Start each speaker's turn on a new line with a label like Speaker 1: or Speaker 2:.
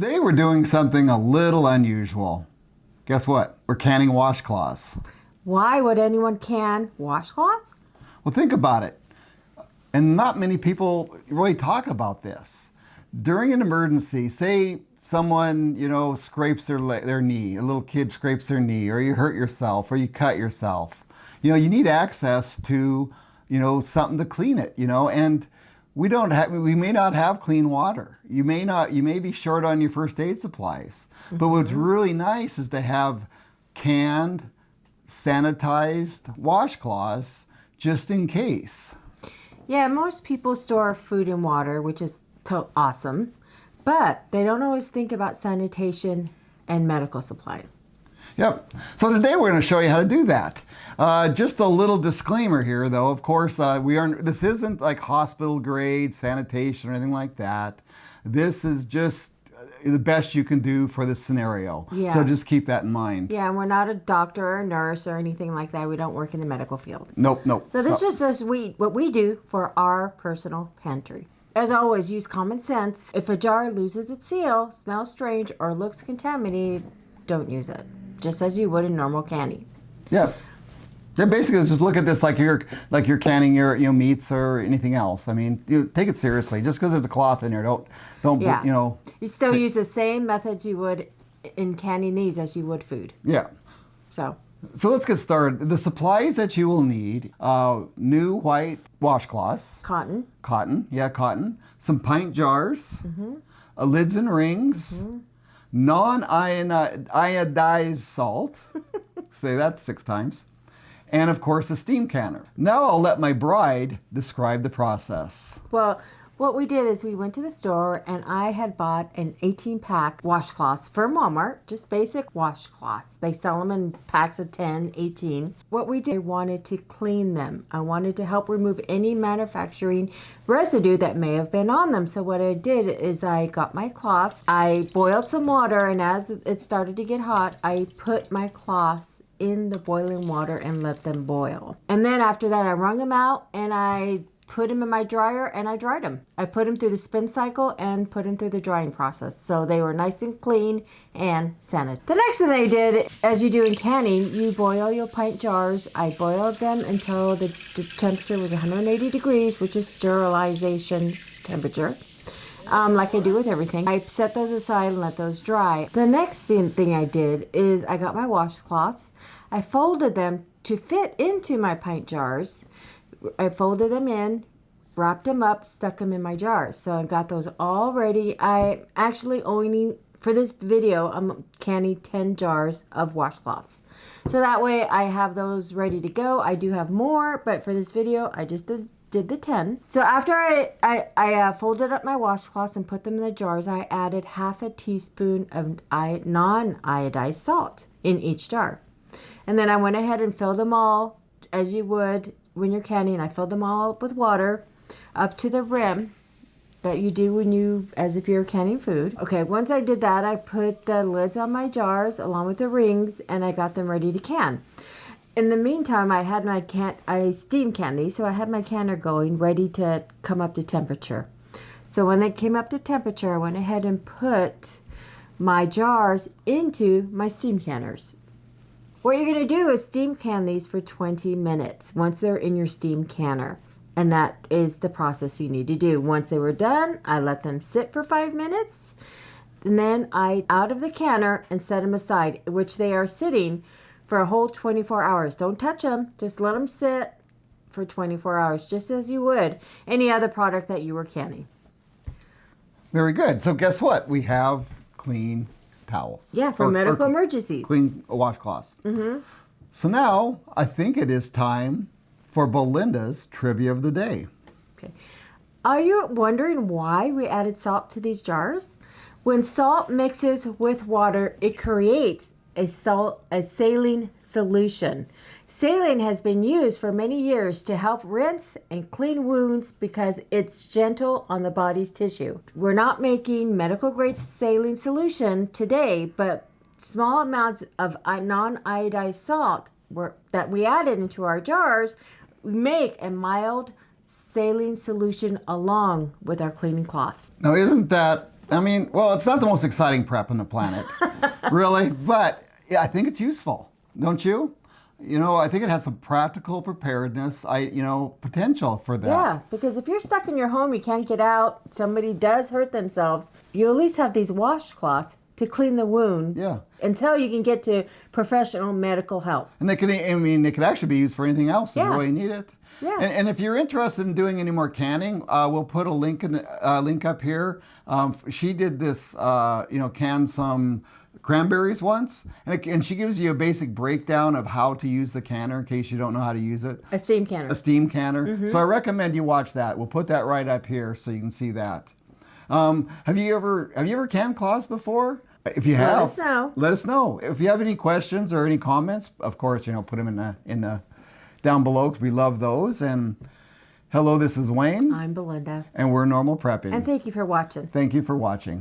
Speaker 1: Today we're doing something a little unusual. Guess what? We're canning washcloths.
Speaker 2: Why would anyone can washcloths?
Speaker 1: Well, think about it. And not many people really talk about this. During an emergency, say someone, scrapes their knee, a little kid scrapes their knee, or you hurt yourself, or you cut yourself. You need access to, something to clean it, and we may not have clean water. You may be short on your first aid supplies. Mm-hmm. But what's really nice is to have canned, sanitized washcloths just in case.
Speaker 2: Yeah, most people store food and water, which is awesome, but they don't always think about sanitation and medical supplies.
Speaker 1: Yep. So today we're going to show you how to do that. Just a little disclaimer here, though. Of course, this isn't like hospital grade sanitation or anything like that. This is just the best you can do for this scenario.
Speaker 2: Yeah.
Speaker 1: So just keep that in mind.
Speaker 2: Yeah, and we're not a doctor or a nurse or anything like that. We don't work in the medical field.
Speaker 1: Nope.
Speaker 2: So this is just what we do for our personal pantry. As always, use common sense. If a jar loses its seal, smells strange, or looks contaminated, don't use it. Just as you would in normal canning.
Speaker 1: Yeah. Yeah, basically, just look at this like you're canning your meats or anything else. I mean, take it seriously. Just because there's a cloth in there, don't.
Speaker 2: Yeah. You still use the same methods you would in canning these as you would food.
Speaker 1: Yeah.
Speaker 2: So
Speaker 1: let's get started. The supplies that you will need: new white washcloths, cotton, some pint jars, lids and rings, non-iodized salt. Say that 6 times. And of course, a steam canner. Now I'll let my bride describe the process.
Speaker 2: Well, what we did is we went to the store and I had bought an 18-pack washcloths from Walmart, just basic washcloths. They sell them in packs of 10, 18. What we did, I wanted to clean them. I wanted to help remove any manufacturing residue that may have been on them. So what I did is I got my cloths, I boiled some water, and as it started to get hot, I put my cloths in the boiling water and let them boil. And then after that, I wrung them out and I put them in my dryer and I dried them. I put them through the spin cycle and put them through the drying process. So they were nice and clean and scented. The next thing I did, as you do in canning, you boil your pint jars. I boiled them until the temperature was 180 degrees, which is sterilization temperature. Like I do with everything. I set those aside and let those dry. The next thing I did is I got my washcloths. I folded them to fit into my pint jars. I folded them in, wrapped them up, stuck them in my jars. So I got those all ready. I actually only, for this video, I'm canning 10 jars of washcloths. So that way I have those ready to go. I do have more, but for this video, I just did the 10. So after I folded up my washcloths and put them in the jars, I added half a teaspoon of non-iodized salt in each jar. And then I went ahead and filled them all, as you would when you're canning. I filled them all up with water up to the rim that you do as if you're canning food. Okay, once I did that, I put the lids on my jars along with the rings and I got them ready to can. In the meantime, I steam can these, so I had my canner going, ready to come up to temperature. So when they came up to temperature, I went ahead and put my jars into my steam canners. What you're going to do is steam can these for 20 minutes once they're in your steam canner. And that is the process you need to do. Once they were done, I let them sit for 5 minutes. And then I out of the canner and set them aside, which they are sitting for a whole 24 hours. Don't touch them. Just let them sit for 24 hours, just as you would any other product that you were canning.
Speaker 1: Very good. So guess what? We have clean towels.
Speaker 2: Yeah, for medical emergencies.
Speaker 1: Clean washcloths. Mm-hmm. So now I think it is time for Belinda's trivia of the day.
Speaker 2: Okay. Are you wondering why we added salt to these jars? When salt mixes with water, it creates a saline solution. Saline has been used for many years to help rinse and clean wounds because it's gentle on the body's tissue. We're not making medical grade saline solution today, but small amounts of non-iodized salt that we added into our jars make a mild saline solution along with our cleaning cloths.
Speaker 1: Now, isn't that I mean, well, it's not the most exciting prep on the planet, really, but yeah, I think it's useful, don't you? You know, I think it has some practical preparedness, potential for that.
Speaker 2: Yeah, because if you're stuck in your home, you can't get out, somebody does hurt themselves, you at least have these washcloths to clean the wound.
Speaker 1: Yeah.
Speaker 2: Until you can get to professional medical help.
Speaker 1: And they could actually be used for anything else if you
Speaker 2: Yeah.
Speaker 1: really need it.
Speaker 2: Yeah.
Speaker 1: And if you're interested in doing any more canning, we'll put a link link up here. She did this, can some cranberries once, and she gives you a basic breakdown of how to use the canner in case you don't know how to use it.
Speaker 2: A steam canner.
Speaker 1: A steam canner. So I recommend you watch that. We'll put that right up here so you can see that. Have you ever canned cloths before? If you have,
Speaker 2: Let us know.
Speaker 1: Let us know. If you have any questions or any comments, of course, put them in the down below because we love those. And hello, this is Wayne.
Speaker 2: I'm Belinda.
Speaker 1: And we're Normal Prepping.
Speaker 2: And thank you for watching.
Speaker 1: Thank you for watching.